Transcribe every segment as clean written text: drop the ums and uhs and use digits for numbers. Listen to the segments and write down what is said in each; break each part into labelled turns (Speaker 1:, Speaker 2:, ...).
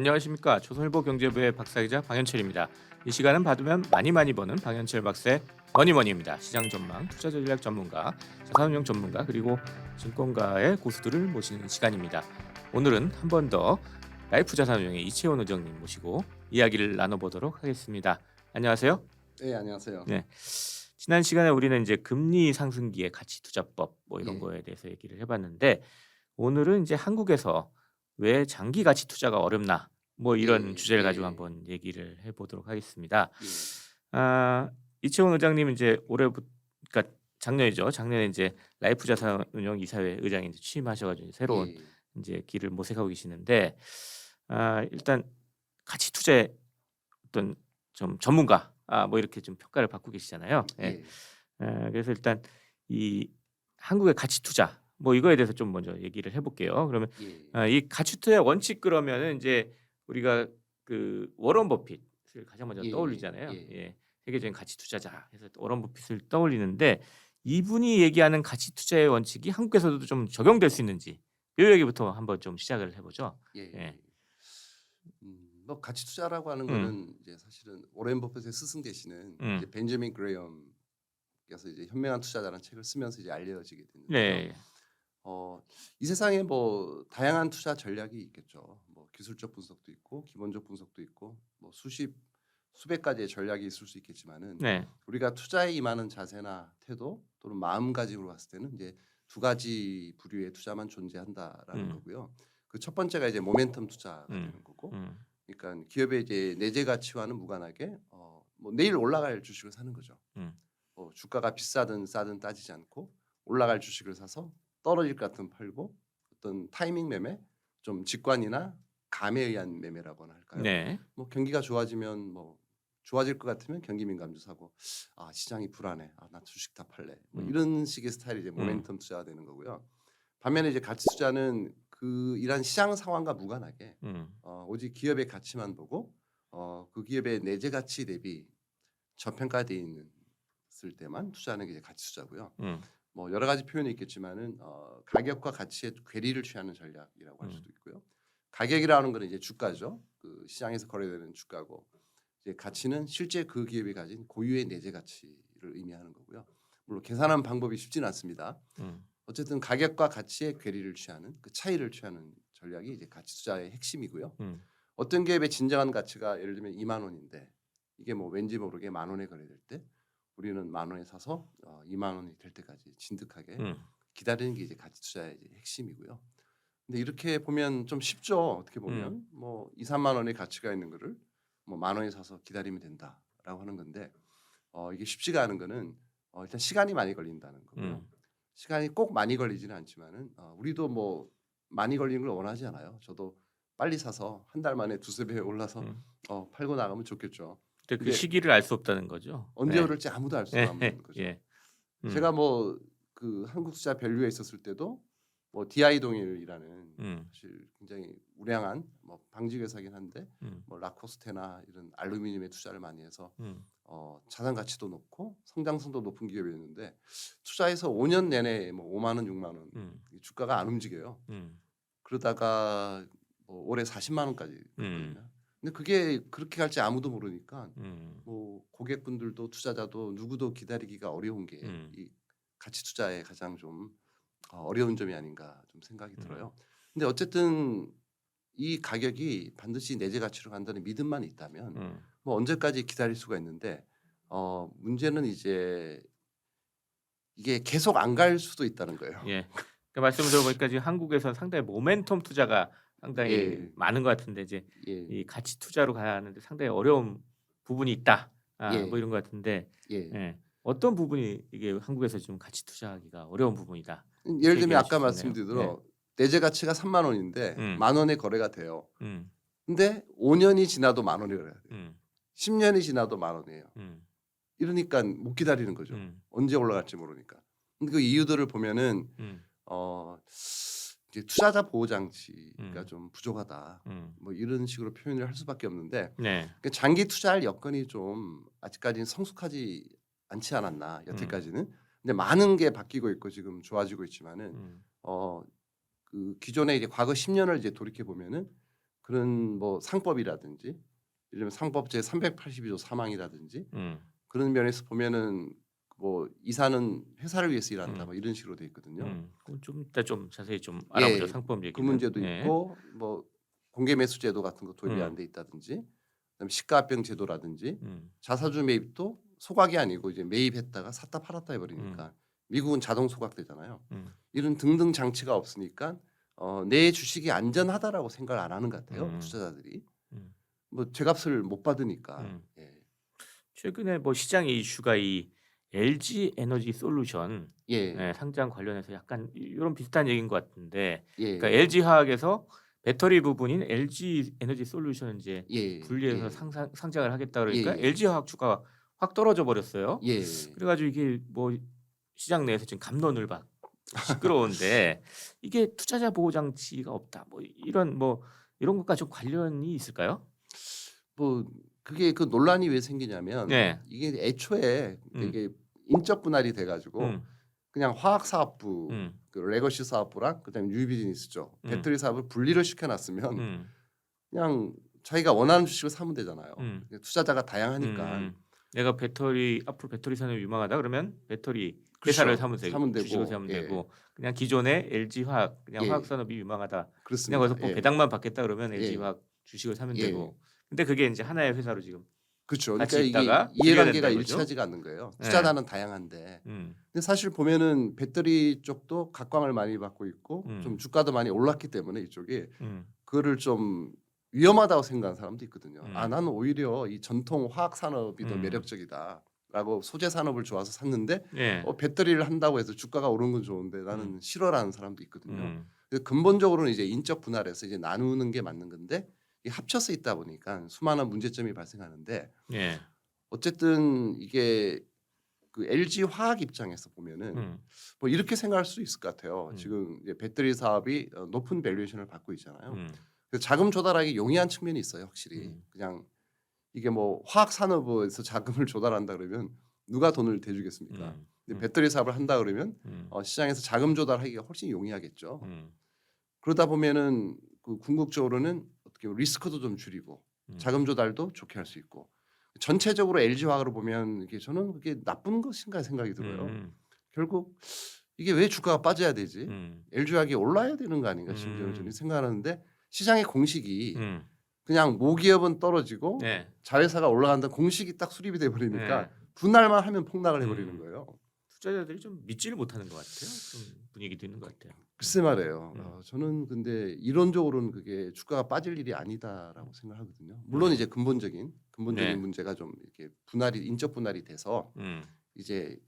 Speaker 1: 안녕하십니까. 조선일보 경제부의 박사기자 방현철입니다. 이 시간은 받으면 많이 버는 방현철 박사의 머니머니입니다. 시장 전망, 투자 전략 전문가, 자산운용 전문가 그리고 증권가의 고수들을 모시는 시간입니다. 오늘은 한 번 더 라이프 자산운용의 이채원 의장님 모시고 이야기를 나눠보도록 하겠습니다. 안녕하세요.
Speaker 2: 네, 안녕하세요.
Speaker 1: 네. 지난 시간에 우리는 이제 금리 상승기의 가치 투자법 뭐 이런
Speaker 2: 예.
Speaker 1: 거에 대해서 얘기를 해봤는데 오늘은 이제 한국에서 왜 장기 가치 투자가 어렵나 뭐 이런
Speaker 2: 예,
Speaker 1: 주제를
Speaker 2: 예.
Speaker 1: 가지고 한번 얘기를 해보도록 하겠습니다.
Speaker 2: 예.
Speaker 1: 이채원 의장님 이제 올해부터 그러니까 작년이죠. 작년에 이제 라이프 자산운용 이사회 의장이 이제 취임하셔가지고 새로운
Speaker 2: 예.
Speaker 1: 이제 길을 모색하고 계시는데 일단 가치 투자의 어떤 좀 전문가 뭐 이렇게 좀 평가를 받고 계시잖아요. 예. 그래서 일단 이 한국의 가치 투자 뭐 이거에 대해서 좀 먼저 얘기를 해볼게요. 그러면
Speaker 2: 예.
Speaker 1: 이 가치 투자의 원칙 그러면은 이제 우리가 그 워런 버핏을 가장 먼저
Speaker 2: 예.
Speaker 1: 떠올리잖아요.
Speaker 2: 예.
Speaker 1: 예. 세계적인 가치 투자자 해서 워런 버핏을 떠올리는데 이분이 얘기하는 가치 투자의 원칙이 한국에서도 좀 적용될 수 있는지 이 얘기부터 한번 좀 시작을 해보죠.
Speaker 2: 예.
Speaker 1: 예.
Speaker 2: 뭐 가치 투자라고 하는
Speaker 1: 음.
Speaker 2: 거는 이제 사실은 오렌 버핏의 스승 되시는 이제 벤저민 그레이엄께서 이제 현명한 투자자라는 책을 쓰면서 이제 알려지게 됐는데요.
Speaker 1: 네.
Speaker 2: 이 세상에 뭐 다양한 투자 전략이 있겠죠. 뭐 기술적 분석도 있고 기본적 분석도 있고 뭐 수백 가지의 전략이 있을 수 있겠지만은
Speaker 1: 네.
Speaker 2: 우리가 투자에 임하는 자세나 태도 또는 마음가짐으로 봤을 때는 이제 두 가지 부류의 투자만 존재한다라는 거고요. 그 첫 번째가 이제 모멘텀 투자가 되는 거고, 그러니까 기업의 이제 내재 가치와는 무관하게 뭐 내일 올라갈 주식을 사는 거죠. 주가가 비싸든 싸든 따지지 않고 올라갈 주식을 사서 떨어질 것 같으면 팔고 어떤 타이밍 매매, 좀 직관이나 감에 의한 매매라고나 할까요?
Speaker 1: 네.
Speaker 2: 뭐 경기가 좋아지면 뭐 좋아질 것 같으면 경기 민감주 사고 시장이 불안해 나 주식 다 팔래 뭐 이런 식의 스타일이 이제 모멘텀 투자가 되는 거고요. 반면에 이제 가치 투자는 그 이런 시장 상황과 무관하게 오직 기업의 가치만 보고 그 기업의 내재 가치 대비 저평가되어 있을 때만 투자하는 게 이제 가치 투자고요. 뭐 여러 가지 표현이 있겠지만은 가격과 가치의 괴리를 취하는 전략이라고 할 수도 있고요. 가격이라는 거는 이제 주가죠. 그 시장에서 거래되는 주가고 이제 가치는 실제 그 기업이 가진 고유의 내재 가치를 의미하는 거고요. 물론 계산하는 방법이 쉽지는 않습니다. 어쨌든 가격과 가치의 괴리를 취하는 그 차이를 취하는 전략이 이제 가치 투자의 핵심이고요. 어떤 기업의 진정한 가치가 예를 들면 2만 원인데 이게 뭐 왠지 모르게 만 원에 거래될 때 우리는 만 원에 사서 2만 원이 될 때까지 진득하게 기다리는 게 이제 가치 투자의 이제 핵심이고요. 근데 이렇게 보면 좀 쉽죠. 어떻게 보면 뭐 2, 3만 원의 가치가 있는 거를 뭐 만 원에 사서 기다리면 된다라고 하는 건데 이게 쉽지가 않은 거는 일단 시간이 많이 걸린다는 거고요. 시간이 꼭 많이 걸리지는 않지만은 우리도 뭐 많이 걸리는 걸 원하지 않아요. 저도 빨리 사서 한 달 만에 두세 배 올라서 팔고 나가면 좋겠죠.
Speaker 1: 근데 그
Speaker 2: 근데
Speaker 1: 시기를 알 수 없다는 거죠.
Speaker 2: 언제
Speaker 1: 네.
Speaker 2: 오를지 아무도 알 수가 없는 거죠.
Speaker 1: 예.
Speaker 2: 제가 뭐 그 한국투자 밸류에 있었을 때도 뭐 DI 동일이라는 사실 굉장히 우량한 뭐 방직 회사긴 한데 뭐 라코스테나 이런 알루미늄에 투자를 많이 해서 자산 가치도 높고 성장성도 높은 기업이었는데 투자해서 5년 내내 뭐 5만 원, 6만 원 주가가 안 움직여요. 그러다가 뭐 올해 40만 원까지 갔거든요. 근데 그게 그렇게 갈지 아무도 모르니까 뭐 고객분들도 투자자도 누구도 기다리기가 어려운 게 이 가치 투자의 가장 좀 어려운 점이 아닌가 좀 생각이 들어요. 근데 어쨌든 이 가격이 반드시 내재 가치로 간다는 믿음만 있다면 뭐 언제까지 기다릴 수가 있는데 문제는 이제 이게 계속 안 갈 수도 있다는 거예요.
Speaker 1: 예. 그러니까 말씀을 들어보니까 지금 한국에서 상당히 모멘텀 투자가 상당히
Speaker 2: 예.
Speaker 1: 많은 것 같은데 이제
Speaker 2: 예.
Speaker 1: 이 가치 투자로 가는데 상당히 어려운 부분이 있다.
Speaker 2: 예.
Speaker 1: 뭐 이런 것 같은데
Speaker 2: 예.
Speaker 1: 예. 어떤 부분이 이게 한국에서 좀 가치 투자하기가 어려운 부분이다.
Speaker 2: 예를 들면
Speaker 1: 얘기해
Speaker 2: 아까
Speaker 1: 주실 수 있나요?
Speaker 2: 말씀드린 내재 가치가 3만 원인데 만 원에 거래가 돼요.
Speaker 1: 음.
Speaker 2: 근데 5년이 지나도 만 원에 거래가 돼요.
Speaker 1: 음.
Speaker 2: 10년이 지나도 만 원이에요. 이러니까 못 기다리는 거죠. 언제 올라갈지 모르니까. 근데 그 이유들을 보면은 이제 투자자 보호 장치가 좀 부족하다. 뭐 이런 식으로 표현을 할 수밖에 없는데
Speaker 1: 네.
Speaker 2: 그러니까 장기 투자할 여건이 좀 아직까지는 성숙하지 않지 않았나 여태까지는. 근데 많은 게 바뀌고 있고 지금 좋아지고 있지만은 그 기존에 이제 과거 10년을 이제 돌이켜 보면은 그런 뭐 상법이라든지 예를 들면 상법 제 382조 사망이라든지
Speaker 1: 음.
Speaker 2: 그런 면에서 보면은 뭐 이사는 회사를 위해서 일한다 뭐 이런 식으로 돼 있거든요.
Speaker 1: 그건 좀 이따 좀 자세히 좀 알아보죠.
Speaker 2: 예.
Speaker 1: 상법
Speaker 2: 그
Speaker 1: 얘기는.
Speaker 2: 문제도
Speaker 1: 예.
Speaker 2: 있고 뭐 공개 매수 제도 같은 거 도입이 안
Speaker 1: 음.
Speaker 2: 돼 있다든지 그다음에 시가합병 제도라든지
Speaker 1: 음.
Speaker 2: 자사주 매입도 소각이 아니고 이제 매입했다가 샀다 팔았다 해
Speaker 1: 음.
Speaker 2: 버리니까 미국은 자동 소각되잖아요.
Speaker 1: 음.
Speaker 2: 이런 등등 장치가 없으니까 내 주식이 안전하다라고 생각을 안 하는 것 같아요,
Speaker 1: 음.
Speaker 2: 투자자들이.
Speaker 1: 음.
Speaker 2: 뭐 제값을 못 받으니까.
Speaker 1: 음.
Speaker 2: 예.
Speaker 1: 최근에 뭐 시장의 이슈가 이 LG 에너지 솔루션
Speaker 2: 예.
Speaker 1: 예, 상장 관련해서 약간 이런 비슷한 얘기인 것 같은데, 그러니까
Speaker 2: 예.
Speaker 1: LG 화학에서 배터리 부분인 LG 에너지 솔루션 이제
Speaker 2: 예.
Speaker 1: 분리해서
Speaker 2: 예.
Speaker 1: 상장을 하겠다 그러니까
Speaker 2: 예예.
Speaker 1: LG 화학 주가가 확 떨어져 버렸어요.
Speaker 2: 예.
Speaker 1: 그래가지고 이게 뭐 시장 내에서 지금 갑론을 박 시끄러운데 이게 투자자 보호 장치가 없다. 뭐 이런 것과 좀 관련이 있을까요?
Speaker 2: 뭐 그게 그 논란이 왜 생기냐면
Speaker 1: 네.
Speaker 2: 이게 애초에
Speaker 1: 음.
Speaker 2: 이게 인적 분할이 돼 가지고
Speaker 1: 음.
Speaker 2: 그냥 화학 사업부
Speaker 1: 음.
Speaker 2: 그 레거시 사업부랑 그다음에 뉴 비즈니스죠.
Speaker 1: 음.
Speaker 2: 배터리 사업을 분리를 시켜 놨으면
Speaker 1: 음.
Speaker 2: 그냥 자기가 원하는 주식을 사면 되잖아요.
Speaker 1: 음.
Speaker 2: 투자자가 다양하니까.
Speaker 1: 내가 앞으로 배터리 산업이 유망하다 그러면 배터리 회사를
Speaker 2: 그렇죠.
Speaker 1: 사면 되고
Speaker 2: 사면
Speaker 1: 주식을
Speaker 2: 되고
Speaker 1: 사면
Speaker 2: 예.
Speaker 1: 되고, 그냥 기존의 LG 화학 그냥 화학
Speaker 2: 예.
Speaker 1: 산업이 유망하다 그냥
Speaker 2: 그렇습니다.
Speaker 1: 거기서 뭐
Speaker 2: 예.
Speaker 1: 배당만 받겠다 그러면 LG
Speaker 2: 예.
Speaker 1: 화학 주식을 사면
Speaker 2: 예.
Speaker 1: 되고, 근데 그게 이제 하나의 회사로 지금
Speaker 2: 그렇죠. 그러니까
Speaker 1: 같이
Speaker 2: 이게
Speaker 1: 있다가 분리가 된다
Speaker 2: 이해관계가
Speaker 1: 이거죠.
Speaker 2: 일치하지가 않는 거예요.
Speaker 1: 예.
Speaker 2: 투자자는 다양한데.
Speaker 1: 음.
Speaker 2: 근데 사실 보면은 배터리 쪽도 각광을 많이 받고 있고 좀
Speaker 1: 음.
Speaker 2: 주가도 많이 올랐기 때문에 이쪽이
Speaker 1: 음.
Speaker 2: 그거를 좀 위험하다고 생각하는 사람도 있거든요. 아,
Speaker 1: 음.
Speaker 2: 나는 오히려 이 전통 화학 산업이 더
Speaker 1: 음.
Speaker 2: 매력적이다라고 소재 산업을 좋아서 샀는데
Speaker 1: 예.
Speaker 2: 배터리를 한다고 해서 주가가 오른 건 좋은데 나는
Speaker 1: 음.
Speaker 2: 싫어라는 사람도 있거든요.
Speaker 1: 음.
Speaker 2: 그래서 근본적으로는 이제 인적 분할해서 이제 나누는 게 맞는 건데 이게 합쳐서 있다 보니까 수많은 문제점이 발생하는데
Speaker 1: 예.
Speaker 2: 어쨌든 이게 그 LG 화학 입장에서 보면은
Speaker 1: 음.
Speaker 2: 뭐 이렇게 생각할 수 있을 것 같아요.
Speaker 1: 음.
Speaker 2: 지금 이제 배터리 사업이 높은 밸류에이션을 받고 있잖아요.
Speaker 1: 음.
Speaker 2: 그래서 자금 조달하기 용이한 측면이 있어요, 확실히. 그냥 이게 뭐 화학 산업에서 자금을 조달한다 그러면 누가 돈을 대주겠습니까?
Speaker 1: 음.
Speaker 2: 근데 배터리 사업을 한다 그러면
Speaker 1: 음.
Speaker 2: 시장에서 자금 조달하기가 훨씬 용이하겠죠.
Speaker 1: 음.
Speaker 2: 그러다 보면은 그 궁극적으로는 어떻게 보면 리스크도 좀 줄이고 자금 조달도 좋게 할 수 있고 전체적으로 LG 화학으로 보면 이게 저는 그게 나쁜 것인가 생각이 들어요.
Speaker 1: 음.
Speaker 2: 결국 이게 왜 주가가 빠져야 되지?
Speaker 1: 음.
Speaker 2: LG 화학이 올라야 되는 거 아닌가 심지어는 저는 생각하는데 시장의 공식이
Speaker 1: 음.
Speaker 2: 그냥 모기업은 떨어지고
Speaker 1: 네.
Speaker 2: 자회사가 올라간다는 공식이 딱 수립이 돼 버리니까
Speaker 1: 네.
Speaker 2: 분할만 하면 폭락을 해 버리는
Speaker 1: 음.
Speaker 2: 거예요.
Speaker 1: 투자자들이 좀 믿지를 못하는 것 같아요. 좀 분위기도 있는 것 같아요.
Speaker 2: 글쎄 말이에요.
Speaker 1: 음.
Speaker 2: 저는 근데 이론적으로는 그게 주가가 빠질 일이 아니다라고 생각하거든요. 물론 이제 근본적인
Speaker 1: 네.
Speaker 2: 문제가 좀 이렇게 분할이 인적 분할이 돼서
Speaker 1: 음.
Speaker 2: 이제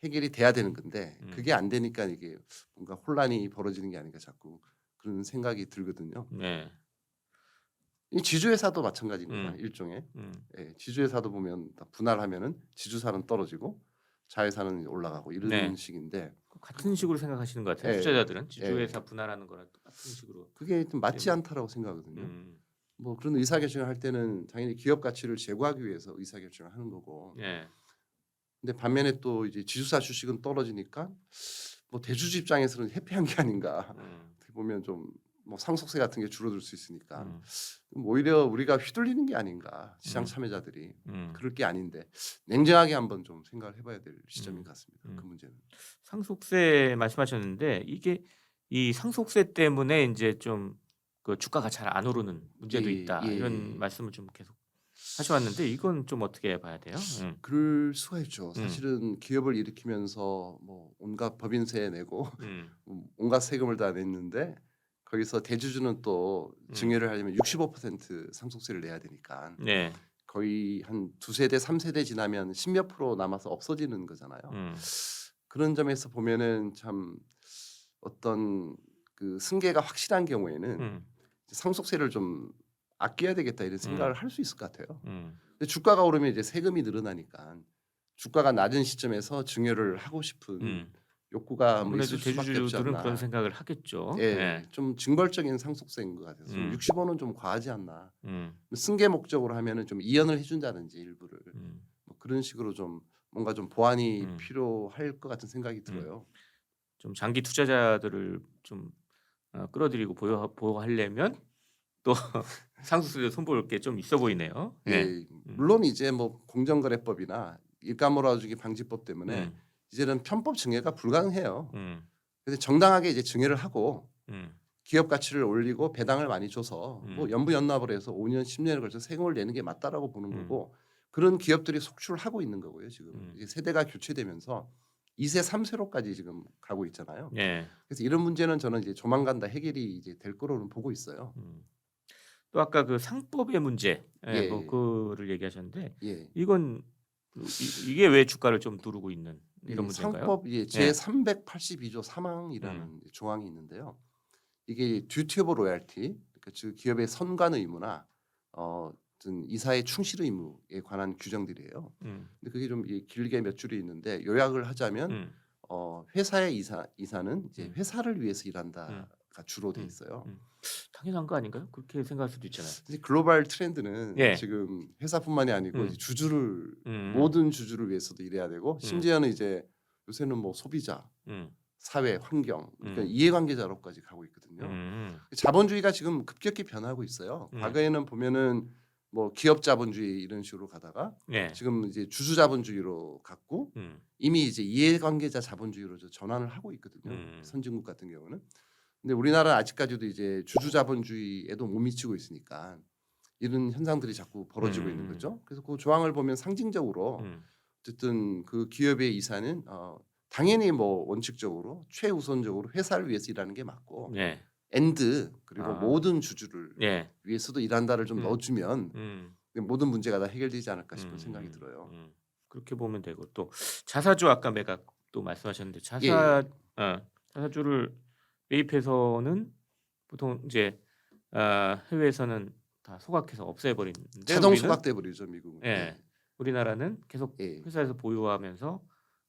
Speaker 2: 해결이 돼야 되는 건데
Speaker 1: 음.
Speaker 2: 그게 안 되니까 이게 뭔가 혼란이 벌어지는 게 아닌가 자꾸 그런 생각이 들거든요.
Speaker 1: 네.
Speaker 2: 이 지주회사도 마찬가지입니다.
Speaker 1: 음.
Speaker 2: 일종의
Speaker 1: 음.
Speaker 2: 예, 지주회사도 보면 다 분할하면은 지주사는 떨어지고 자회사는 올라가고 이런
Speaker 1: 네.
Speaker 2: 식인데
Speaker 1: 같은 식으로 생각하시는 것 같아요.
Speaker 2: 예,
Speaker 1: 투자자들은
Speaker 2: 예.
Speaker 1: 지주회사 분할하는 거랑 똑같은 식으로.
Speaker 2: 그게 좀 맞지
Speaker 1: 네.
Speaker 2: 않다라고 생각하거든요.
Speaker 1: 음.
Speaker 2: 뭐 그런 의사결정을 할 때는 당연히 기업 가치를 제고하기 위해서 의사결정을 하는 거고.
Speaker 1: 예.
Speaker 2: 근데 반면에 또 이제 지주사 주식은 떨어지니까 뭐 대주주 입장에서는 해피한 게 아닌가.
Speaker 1: 음.
Speaker 2: 어떻게 보면 좀 뭐 상속세 같은 게 줄어들 수 있으니까
Speaker 1: 음.
Speaker 2: 오히려 우리가 휘둘리는 게 아닌가. 시장
Speaker 1: 음.
Speaker 2: 참여자들이
Speaker 1: 음.
Speaker 2: 그럴 게 아닌데 냉정하게 한번 좀 생각을 해봐야 될 시점인 것 같습니다. 그 문제는.
Speaker 1: 상속세 말씀하셨는데 이게 이 상속세 때문에 이제 좀 그 주가가 잘 안 오르는 문제도
Speaker 2: 예,
Speaker 1: 있다
Speaker 2: 예.
Speaker 1: 이런 말씀을 좀 계속 하셔왔는데 이건 좀 어떻게 봐야 돼요?
Speaker 2: 그럴 수가 있죠.
Speaker 1: 음.
Speaker 2: 사실은 기업을 일으키면서 뭐 온갖 법인세 내고
Speaker 1: 음.
Speaker 2: 온갖 세금을 다 냈는데 거기서 대주주는 또 증여를 하려면 65% 상속세를 내야 되니까
Speaker 1: 네.
Speaker 2: 거의 한 두세대, 삼세대 지나면 10몇 프로 남아서 없어지는 거잖아요. 그런 점에서 보면은 참 어떤 그 승계가 확실한 경우에는 상속세를 좀 아껴야 되겠다 이런 생각을 할 수 있을 것 같아요. 근데 주가가 오르면 이제 세금이 늘어나니까 주가가 낮은 시점에서 증여를 하고 싶은 욕구가 뭐
Speaker 1: 아무래도
Speaker 2: 있을 수밖에 없지
Speaker 1: 대주주들은 그런
Speaker 2: 않나.
Speaker 1: 생각을 하겠죠.
Speaker 2: 예,
Speaker 1: 네.
Speaker 2: 좀 징벌적인 상속세인 것 같아서 65는 좀 과하지 않나. 승계 목적으로 하면은 좀 이연을 해준다든지 일부를 뭐 그런 식으로 좀 뭔가 좀 보완이 필요할 것 같은 생각이 들어요.
Speaker 1: 좀 장기 투자자들을 좀 끌어들이고 보호하려면 또 상속세에 손볼 게 좀 있어 보이네요.
Speaker 2: 예, 물론 이제 뭐 공정거래법이나 일감몰아주기 방지법 때문에
Speaker 1: 음,
Speaker 2: 이제는 편법 증여가 불가능해요.
Speaker 1: 음,
Speaker 2: 그래서 정당하게 이제 증여를 하고
Speaker 1: 음,
Speaker 2: 기업 가치를 올리고 배당을 많이 줘서 뭐
Speaker 1: 음,
Speaker 2: 연부연납을 해서 5년, 10년에 걸쳐 세금을 내는 게 맞다라고 보는
Speaker 1: 음,
Speaker 2: 거고 그런 기업들이 속출을 하고 있는 거고요. 지금
Speaker 1: 음.
Speaker 2: 이제 세대가 교체되면서 2세, 3세로까지 지금 가고 있잖아요.
Speaker 1: 예.
Speaker 2: 그래서 이런 문제는 저는 이제 조만간 다 해결이 이제 될 거로는 보고 있어요.
Speaker 1: 또 아까 그 상법의 문제,
Speaker 2: 예,
Speaker 1: 뭐 그를 얘기하셨는데
Speaker 2: 예.
Speaker 1: 이건 이게 왜 주가를 좀 누르고 있는 이런
Speaker 2: 이
Speaker 1: 문제인가요?
Speaker 2: 상법 제
Speaker 1: 예.
Speaker 2: 382조 3항이라는 조항이 있는데요. 이게 듀티 오브 로얄티, 그러니까 즉 기업의 선관 의무나 어떤 이사의 충실 의무에 관한 규정들이에요.
Speaker 1: 음,
Speaker 2: 근데 그게 좀 길게 몇 줄이 있는데 요약을 하자면
Speaker 1: 음,
Speaker 2: 회사의 이사는 이제
Speaker 1: 음,
Speaker 2: 회사를 위해서
Speaker 1: 음,
Speaker 2: 일한다가 주로 돼
Speaker 1: 음,
Speaker 2: 있어요.
Speaker 1: 당연한 거 아닌가요? 그렇게 생각할 수도 있잖아요.
Speaker 2: 이제 글로벌 트렌드는
Speaker 1: 예.
Speaker 2: 지금 회사뿐만이 아니고 이제
Speaker 1: 음,
Speaker 2: 주주를
Speaker 1: 음,
Speaker 2: 모든 주주를 위해서도 일해야 되고
Speaker 1: 음,
Speaker 2: 심지어는 이제 요새는 뭐 소비자,
Speaker 1: 음,
Speaker 2: 사회, 환경, 그러니까
Speaker 1: 음,
Speaker 2: 이해관계자로까지 가고 있거든요.
Speaker 1: 음,
Speaker 2: 자본주의가 지금 급격히 변하고 있어요.
Speaker 1: 음,
Speaker 2: 과거에는 보면은 뭐 기업 자본주의 이런 식으로 가다가
Speaker 1: 예.
Speaker 2: 지금 이제 주주 자본주의로 갔고
Speaker 1: 음,
Speaker 2: 이미 이제 이해관계자 자본주의로 전환을 하고 있거든요.
Speaker 1: 음,
Speaker 2: 선진국 같은 경우는. 근데 우리나라는 아직까지도 이제 주주 자본주의에도 못 미치고 있으니까 이런 현상들이 자꾸 벌어지고 있는
Speaker 1: 음,
Speaker 2: 거죠. 그래서 그 조항을 보면 상징적으로
Speaker 1: 음,
Speaker 2: 어쨌든 그 기업의 이사는 당연히 뭐 원칙적으로 최우선적으로 회사를 위해서 일하는 게 맞고
Speaker 1: 예.
Speaker 2: 엔드 그리고
Speaker 1: 아,
Speaker 2: 모든 주주를
Speaker 1: 예.
Speaker 2: 위해서도 일한다를 좀
Speaker 1: 음,
Speaker 2: 넣어주면
Speaker 1: 음,
Speaker 2: 모든 문제가 다 해결되지 않을까 싶은 생각이
Speaker 1: 음,
Speaker 2: 들어요.
Speaker 1: 그렇게 보면 되고 또 자사주 아까 매각도 말씀하셨는데
Speaker 2: 예, 예.
Speaker 1: 자사주를 매입해서는 보통 이제 해외에서는 다 소각해서 없애버리는데
Speaker 2: 자동
Speaker 1: 우리는
Speaker 2: 소각돼 버리죠 미국은.
Speaker 1: 예,
Speaker 2: 예,
Speaker 1: 우리나라는 계속
Speaker 2: 예.
Speaker 1: 회사에서 보유하면서 뭐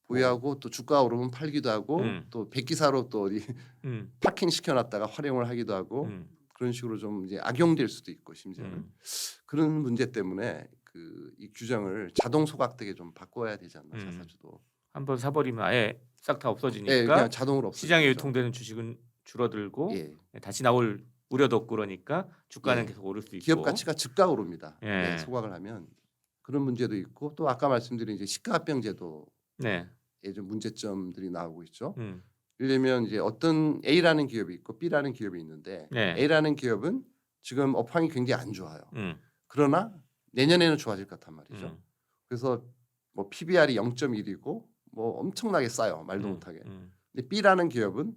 Speaker 2: 보유하고 또 주가가 오르면 팔기도 하고
Speaker 1: 음,
Speaker 2: 또 백기사로 또 어디
Speaker 1: 음,
Speaker 2: 파킹 시켜놨다가 활용을 하기도 하고
Speaker 1: 음,
Speaker 2: 그런 식으로 좀 이제 악용될 수도 있고 심지어는
Speaker 1: 음.
Speaker 2: 그런 문제 때문에 그 이 규정을 자동 소각되게 좀 바꿔야 되지 않나
Speaker 1: 음.
Speaker 2: 자사주도.
Speaker 1: 한번 사버리면 아예 싹 다
Speaker 2: 예, 그냥
Speaker 1: 없어지니까
Speaker 2: 자동으로 없어지는
Speaker 1: 시장에
Speaker 2: 거죠.
Speaker 1: 유통되는 주식은 줄어들고
Speaker 2: 예,
Speaker 1: 다시 나올 우려도 없고 그러니까 주가는
Speaker 2: 예.
Speaker 1: 계속 오를 수
Speaker 2: 기업
Speaker 1: 있고
Speaker 2: 가치가 즉각 오릅니다. 예,
Speaker 1: 예,
Speaker 2: 소각을 하면 그런 문제도 있고 또 아까 말씀드린 이제 시가합병 제도에
Speaker 1: 네,
Speaker 2: 좀 문제점들이 나오고 있죠.
Speaker 1: 음,
Speaker 2: 예를 들면 이제 어떤 A라는 기업이 있고 B라는 기업이 있는데
Speaker 1: 네,
Speaker 2: A라는 기업은 지금 업황이 굉장히 안 좋아요.
Speaker 1: 음,
Speaker 2: 그러나 내년에는 좋아질 것 같단 말이죠.
Speaker 1: 음,
Speaker 2: 그래서 뭐 PBR이 0.1이고 뭐 엄청나게 싸요. 말도
Speaker 1: 음,
Speaker 2: 못하게.
Speaker 1: 음,
Speaker 2: 근데 B라는 기업은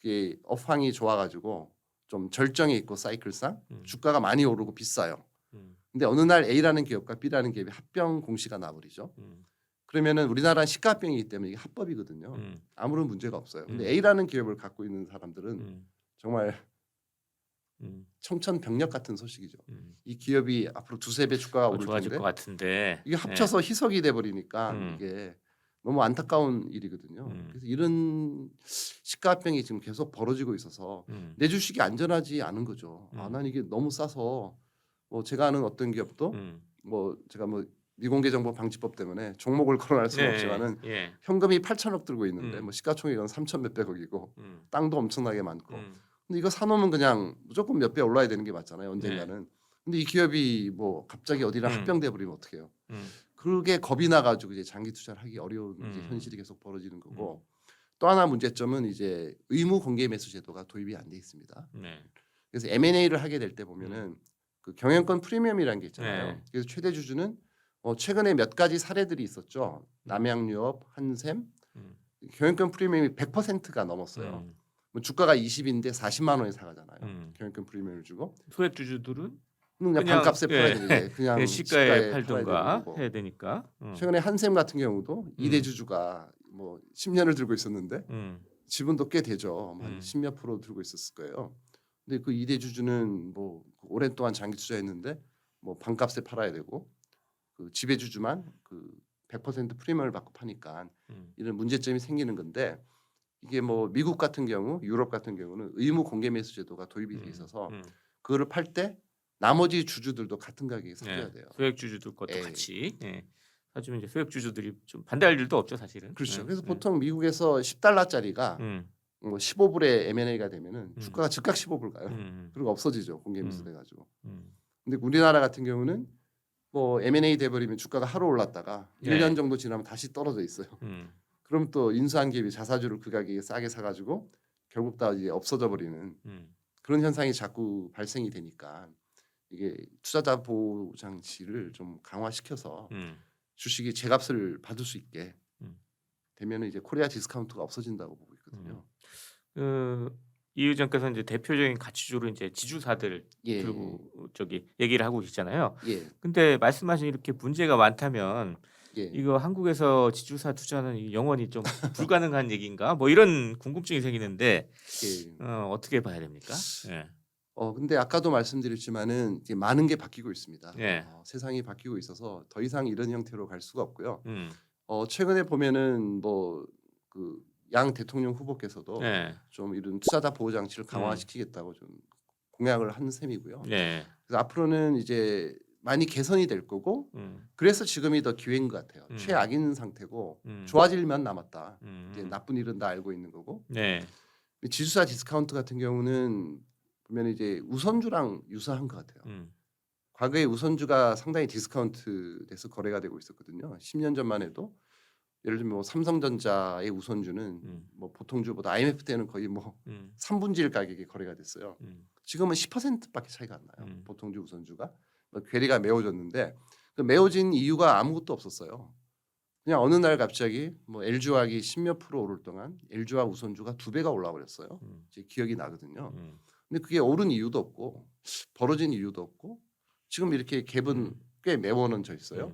Speaker 2: 이게 업황이 좋아가지고 좀 절정에 있고 사이클상
Speaker 1: 음,
Speaker 2: 주가가 많이 오르고 비싸요.
Speaker 1: 음,
Speaker 2: 근데 어느 날 A라는 기업과 B라는 기업이 합병 공시가 나버리죠.
Speaker 1: 음,
Speaker 2: 그러면은 우리나라는 시가합병이기 때문에 이게 합법이거든요.
Speaker 1: 음,
Speaker 2: 아무런 문제가 없어요. 근데
Speaker 1: 음,
Speaker 2: A라는 기업을 갖고 있는 사람들은
Speaker 1: 음,
Speaker 2: 정말
Speaker 1: 음,
Speaker 2: 청천벽력 같은 소식이죠.
Speaker 1: 음.
Speaker 2: 이 기업이 앞으로 두세 배 주가가
Speaker 1: 더
Speaker 2: 오를
Speaker 1: 좋아질 것
Speaker 2: 텐데
Speaker 1: 같은데,
Speaker 2: 이게
Speaker 1: 예,
Speaker 2: 합쳐서 희석이 돼 버리니까
Speaker 1: 음,
Speaker 2: 이게 너무 안타까운 일이거든요.
Speaker 1: 음,
Speaker 2: 그래서 이런 시가합병이 지금 계속 벌어지고 있어서
Speaker 1: 음,
Speaker 2: 내 주식이 안전하지 않은 거죠.
Speaker 1: 음,
Speaker 2: 난 이게 너무 싸서 뭐 제가 아는 어떤 기업도
Speaker 1: 음,
Speaker 2: 뭐 제가 뭐 미공개 정보 방지법 때문에 종목을 거론할 수는
Speaker 1: 네,
Speaker 2: 없지만은
Speaker 1: 예,
Speaker 2: 현금이 8천억 들고 있는데 뭐
Speaker 1: 음,
Speaker 2: 시가총액은 3천 몇백억이고
Speaker 1: 음,
Speaker 2: 땅도 엄청나게 많고
Speaker 1: 음,
Speaker 2: 근데 이거 사놓으면 그냥 무조건 몇 배 올라야 되는 게 맞잖아요.
Speaker 1: 네,
Speaker 2: 언젠가는. 근데 이 기업이 뭐 갑자기 어디랑
Speaker 1: 음,
Speaker 2: 합병돼 버리면 어떡해요.
Speaker 1: 음,
Speaker 2: 그게 겁이 나 가지고 이제 장기 투자를 하기 어려운 이제
Speaker 1: 음,
Speaker 2: 현실이 계속 벌어지는
Speaker 1: 음,
Speaker 2: 거고 또 하나 문제점은 이제 의무 공개 매수 제도가 도입이 안 돼 있습니다.
Speaker 1: 네,
Speaker 2: 그래서 M&A를 하게 될 때
Speaker 1: 음,
Speaker 2: 보면은 그 경영권 프리미엄이라는 게 있잖아요.
Speaker 1: 네,
Speaker 2: 그래서 최대 주주는 최근에 몇 가지 사례들이 있었죠. 남양유업, 한샘
Speaker 1: 음,
Speaker 2: 경영권 프리미엄이 100%가 넘었어요.
Speaker 1: 음,
Speaker 2: 뭐 주가가 20인데 40만 원에 사가잖아요.
Speaker 1: 음.
Speaker 2: 경영권 프리미엄을 주고
Speaker 1: 소액 주주들은
Speaker 2: 그냥
Speaker 1: 그냥
Speaker 2: 반값에 팔아야
Speaker 1: 예,
Speaker 2: 되는 게
Speaker 1: 그냥
Speaker 2: 그냥
Speaker 1: 시가에
Speaker 2: 시가에 팔아야 되는
Speaker 1: 팔던가
Speaker 2: 거고
Speaker 1: 해야 되니까.
Speaker 2: 최근에 한샘 같은 경우도 2대
Speaker 1: 음,
Speaker 2: 주주가 뭐 10년을 들고 있었는데
Speaker 1: 음,
Speaker 2: 지분도 꽤 되죠. 한
Speaker 1: 음,
Speaker 2: 10몇 프로 들고 있었을 거예요. 근데 그 2대 주주는 뭐 오랫동안 장기 투자했는데 뭐 반값에 팔아야 되고 그 지배 주주만 그 100% 프리미엄을 받고 파니까
Speaker 1: 음,
Speaker 2: 이런 문제점이 생기는 건데 이게 뭐 미국 같은 경우, 유럽 같은 경우는 의무 공개 매수 제도가 도입이 돼
Speaker 1: 음,
Speaker 2: 있어서
Speaker 1: 음.
Speaker 2: 그거를 팔 때 나머지 주주들도 같은 가격에
Speaker 1: 예,
Speaker 2: 사줘야 돼요.
Speaker 1: 소액 주주들 것도
Speaker 2: 예.
Speaker 1: 같이 사주면 이제 소액 주주들이 좀 반대할 일도 없죠 사실은.
Speaker 2: 그렇죠.
Speaker 1: 예,
Speaker 2: 그래서
Speaker 1: 예,
Speaker 2: 보통 미국에서 $10짜리가
Speaker 1: 음,
Speaker 2: 뭐 15불에 M&A가 되면은
Speaker 1: 음.
Speaker 2: 주가가 즉각 15불 가요. 그리고 없어지죠. 공개 미수돼 가지고. 근데 우리나라 같은 경우는 뭐 M&A 돼 버리면 주가가 하루 올랐다가
Speaker 1: 네.
Speaker 2: 1년 정도 지나면 다시 떨어져 있어요. 그럼 또 인수한 기업이 자사주를 그 가격에 싸게 사 가지고 결국 다 이제 없어져 버리는 그런 현상이 자꾸 발생이 되니까 이게 투자자 보호 장치를 좀 강화시켜서 주식이 제값을 받을 수 있게 되면은 이제 코리아 디스카운트가 없어진다고 보고 있거든요.
Speaker 1: 이 의장께서 이제 대표적인 가치주로 이제 지주사들
Speaker 2: 예.
Speaker 1: 들고 저기 얘기를 하고 계시잖아요.
Speaker 2: 예.
Speaker 1: 근데 말씀하신 이렇게 문제가 많다면
Speaker 2: 예.
Speaker 1: 이거 한국에서 지주사 투자는 이 영원히 좀 불가능한 얘기인가? 뭐 이런 궁금증이 생기는데
Speaker 2: 예.
Speaker 1: 어떻게 봐야 됩니까? 예.
Speaker 2: 근데 아까도 말씀드렸지만은 이제 많은 게 바뀌고 있습니다.
Speaker 1: 예.
Speaker 2: 세상이 바뀌고 있어서 더 이상 이런 형태로 갈 수가 없고요.
Speaker 1: 음.
Speaker 2: 최근에 보면은 뭐 그 양 대통령 후보께서도
Speaker 1: 예.
Speaker 2: 좀 이런 투자자 보호 장치를 강화시키겠다고 좀 공약을 한 셈이고요.
Speaker 1: 예.
Speaker 2: 그래서 앞으로는 이제 많이 개선이 될 거고 그래서 지금이 더 기회인 것 같아요. 최악인 상태고 좋아질 일만 남았다. 이제 나쁜 일은 다 알고 있는 거고.
Speaker 1: 네.
Speaker 2: 지주사 디스카운트 같은 경우는 보면 이제 우선주랑 유사한 것 같아요. 과거에 우선주가 상당히 디스카운트 돼서 거래가 되고 있었거든요. 10년 전만 해도 예를 들면 뭐 삼성전자의 우선주는 뭐 보통주보다 IMF 때는 거의 뭐 3분의 1 가격에 거래가 됐어요. 지금은 10%밖에 차이가 안 나요. 보통주 우선주가 괴리가 메워졌는데 그 메워진 이유가 아무것도 없었어요. 그냥 어느 날 갑자기 뭐 LG화학이 10몇 프로 오를 동안 LG화학 우선주가 2배가 올라 버렸어요. 제 기억이 나거든요. 근데 그게 오른 이유도 없고 벌어진 이유도 없고 지금 이렇게 갭은 꽤 메워놓져 있어요.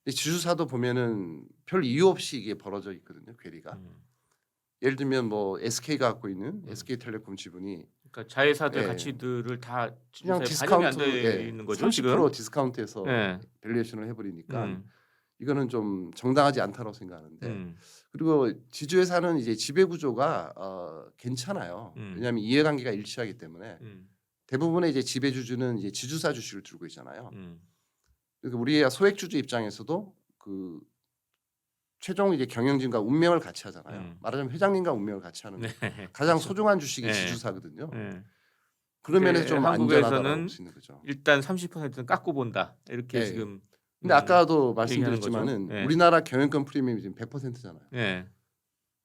Speaker 2: 근데 지주사도 보면은 별 이유 없이 이게 벌어져 있거든요. 괴리가. 예를 들면 뭐 SK가 갖고 있는 SK텔레콤 지분이
Speaker 1: 그러니까 자회사들
Speaker 2: 예.
Speaker 1: 가치들을 다
Speaker 2: 그냥
Speaker 1: 지주사에 반영이 안
Speaker 2: 디스카운트
Speaker 1: 돼 있는 거죠
Speaker 2: 30%
Speaker 1: 지금.
Speaker 2: 디스카운트해서
Speaker 1: 예.
Speaker 2: 밸류에이션을 해버리니까
Speaker 1: 음.
Speaker 2: 이거는 좀 정당하지 않다고 생각하는데
Speaker 1: 음.
Speaker 2: 그리고 지주회사는 이제 지배 구조가 괜찮아요. 왜냐하면 이해관계가 일치하기 때문에 대부분의 이제 지배 주주는 이제 지주사 주식을 들고 있잖아요. 그러니까 우리 소액주주 입장에서도 그 최종 이제 경영진과 운명을 같이 하잖아요. 말하자면 회장님과 운명을 같이 하는
Speaker 1: 네.
Speaker 2: 거예요. 가장
Speaker 1: 그렇죠.
Speaker 2: 소중한 주식이
Speaker 1: 네.
Speaker 2: 지주사거든요.
Speaker 1: 예.
Speaker 2: 그런 면에서
Speaker 1: 근데
Speaker 2: 좀
Speaker 1: 한국에서는
Speaker 2: 안전하다고 볼 수 있는 거죠.
Speaker 1: 일단 30%는 깎고 본다. 이렇게
Speaker 2: 예.
Speaker 1: 지금
Speaker 2: 근데 아까도
Speaker 1: 얘기하는 거죠.
Speaker 2: 말씀드렸지만은
Speaker 1: 예.
Speaker 2: 우리나라 경영권 프리미엄이 지금 100%잖아요.
Speaker 1: 예.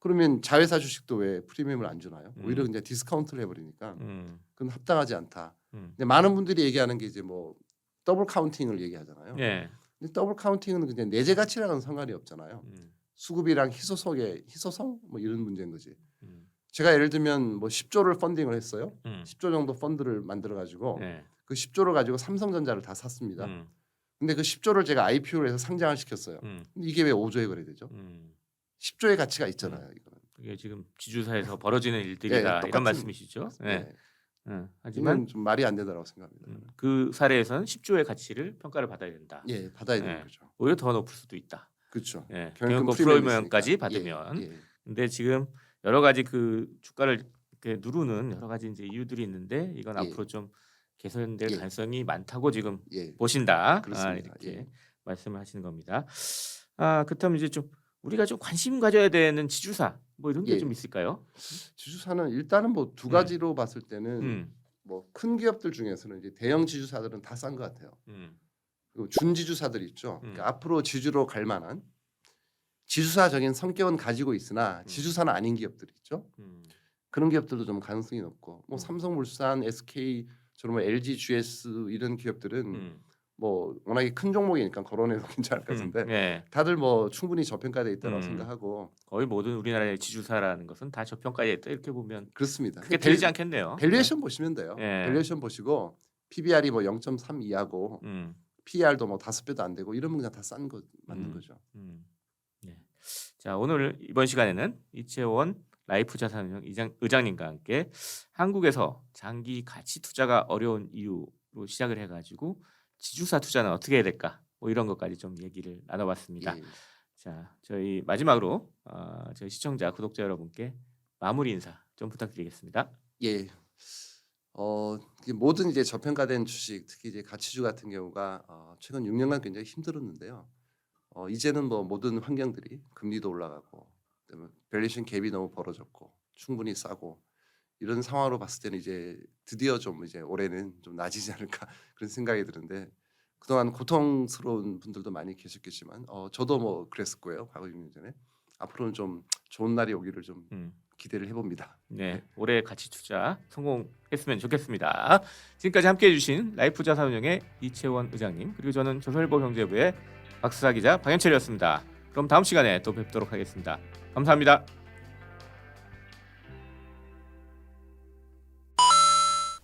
Speaker 2: 그러면 자회사 주식도 왜 프리미엄을 안 주나요? 오히려 이제 디스카운트를 해버리니까 그건 합당하지 않다. 근데 많은 분들이 얘기하는 게 이제 뭐 더블 카운팅을 얘기하잖아요.
Speaker 1: 예.
Speaker 2: 근데 더블 카운팅은 그냥 내재 가치랑은 상관이 없잖아요. 수급이랑 희소성 뭐 이런 문제인 거지. 제가 예를 들면 뭐 10조를 펀딩을 했어요. 10조 정도 펀드를 만들어 가지고
Speaker 1: 예.
Speaker 2: 그 10조를 가지고 삼성전자를 다 샀습니다. 근데 그 10조를 제가 IPO를 해서 상장을 시켰어요. 근데 이게 왜 5조에 거래되죠? 10조의 가치가 있잖아요. 이거는.
Speaker 1: 그게 지금 지주사에서 벌어지는
Speaker 2: 예,
Speaker 1: 일들이다 이런
Speaker 2: 똑같은
Speaker 1: 말씀이시죠. 예. 하지만
Speaker 2: 이건 좀 말이 안 된다고 생각합니다.
Speaker 1: 그 사례에서는 10조의 가치를 평가를 받아야 된다.
Speaker 2: 예, 받아야 되는
Speaker 1: 예.
Speaker 2: 거죠.
Speaker 1: 오히려 더 높을 수도 있다.
Speaker 2: 그렇죠.
Speaker 1: 예.
Speaker 2: 경영권
Speaker 1: 경영권
Speaker 2: 프리미엄이
Speaker 1: 프리미엄까지
Speaker 2: 있으니까.
Speaker 1: 받으면.
Speaker 2: 예.
Speaker 1: 근데 지금 여러 가지 그 주가를 이렇게 누르는 여러 가지 이제 이유들이 있는데 이건
Speaker 2: 예.
Speaker 1: 앞으로 좀 개선될
Speaker 2: 예.
Speaker 1: 가능성이 많다고 지금
Speaker 2: 예.
Speaker 1: 보신다.
Speaker 2: 그렇습니다.
Speaker 1: 이렇게
Speaker 2: 예.
Speaker 1: 말씀을 하시는 겁니다. 그렇다면 이제 좀 우리가 좀 관심 가져야 되는 지주사 뭐 이런 게
Speaker 2: 예.
Speaker 1: 좀 있을까요?
Speaker 2: 지주사는 일단은 뭐 두 가지로 봤을 때는 뭐 큰 기업들 중에서는 이제 대형 지주사들은 다 싼 것 같아요. 그리고 준지주사들 있죠. 그러니까 앞으로 지주로 갈 만한 지주사적인 성격은 가지고 있으나 지주사는 아닌 기업들이 있죠. 그런 기업들도 좀 가능성이 높고 뭐 삼성물산, SK처럼 뭐 LG, GS 이런 기업들은 뭐 워낙에 큰 종목이니까 거론해도 괜찮을 것 같은데
Speaker 1: 예.
Speaker 2: 다들 뭐 충분히 저평가돼 있다고 생각하고
Speaker 1: 거의 모든 우리나라의 지주사라는 것은 다 저평가에 있다 이렇게 보면
Speaker 2: 그렇습니다.
Speaker 1: 크게 들리지 않겠네요.
Speaker 2: 밸류에이션 보시면 돼요.
Speaker 1: 예.
Speaker 2: 밸류에이션 보시고 PBR이 뭐 0.3 이하고 PER도 뭐 5배도 안 되고 이러면 그냥 다 싼 거 맞는 거죠.
Speaker 1: 네. 자, 오늘 이번 시간에는 이채원 라이프자산운용 의장님과 함께 한국에서 장기 가치 투자가 어려운 이유로 시작을 해가지고 지주사 투자는 어떻게 해야 될까? 뭐 이런 것까지 좀 얘기를 나눠봤습니다.
Speaker 2: 예.
Speaker 1: 자, 저희 마지막으로 저희 시청자, 구독자 여러분께 마무리 인사 좀 부탁드리겠습니다.
Speaker 2: 예. 이게 모든 이제 저평가된 주식, 특히 이제 가치주 같은 경우가 최근 6년간 굉장히 힘들었는데요. 이제는 뭐 모든 환경들이 금리도 올라가고, 그다음에 밸류에이션 갭이 너무 벌어졌고, 충분히 싸고 이런 상황으로 봤을 때는 이제 드디어 좀 이제 올해는 좀 나아지지 않을까 그런 생각이 드는데 그동안 고통스러운 분들도 많이 계셨겠지만 저도 뭐 그랬을 거예요. 과거 6년 전에. 앞으로는 좀 좋은 날이 오기를 좀 기대를 해봅니다.
Speaker 1: 네, 올해 가치 투자 성공했으면 좋겠습니다. 지금까지 함께해 주신 라이프 자산운용의 이채원 의장님 그리고 저는 조선일보 경제부의 박수사 기자 방현철이었습니다. 그럼 다음 시간에 또 뵙도록 하겠습니다. 감사합니다.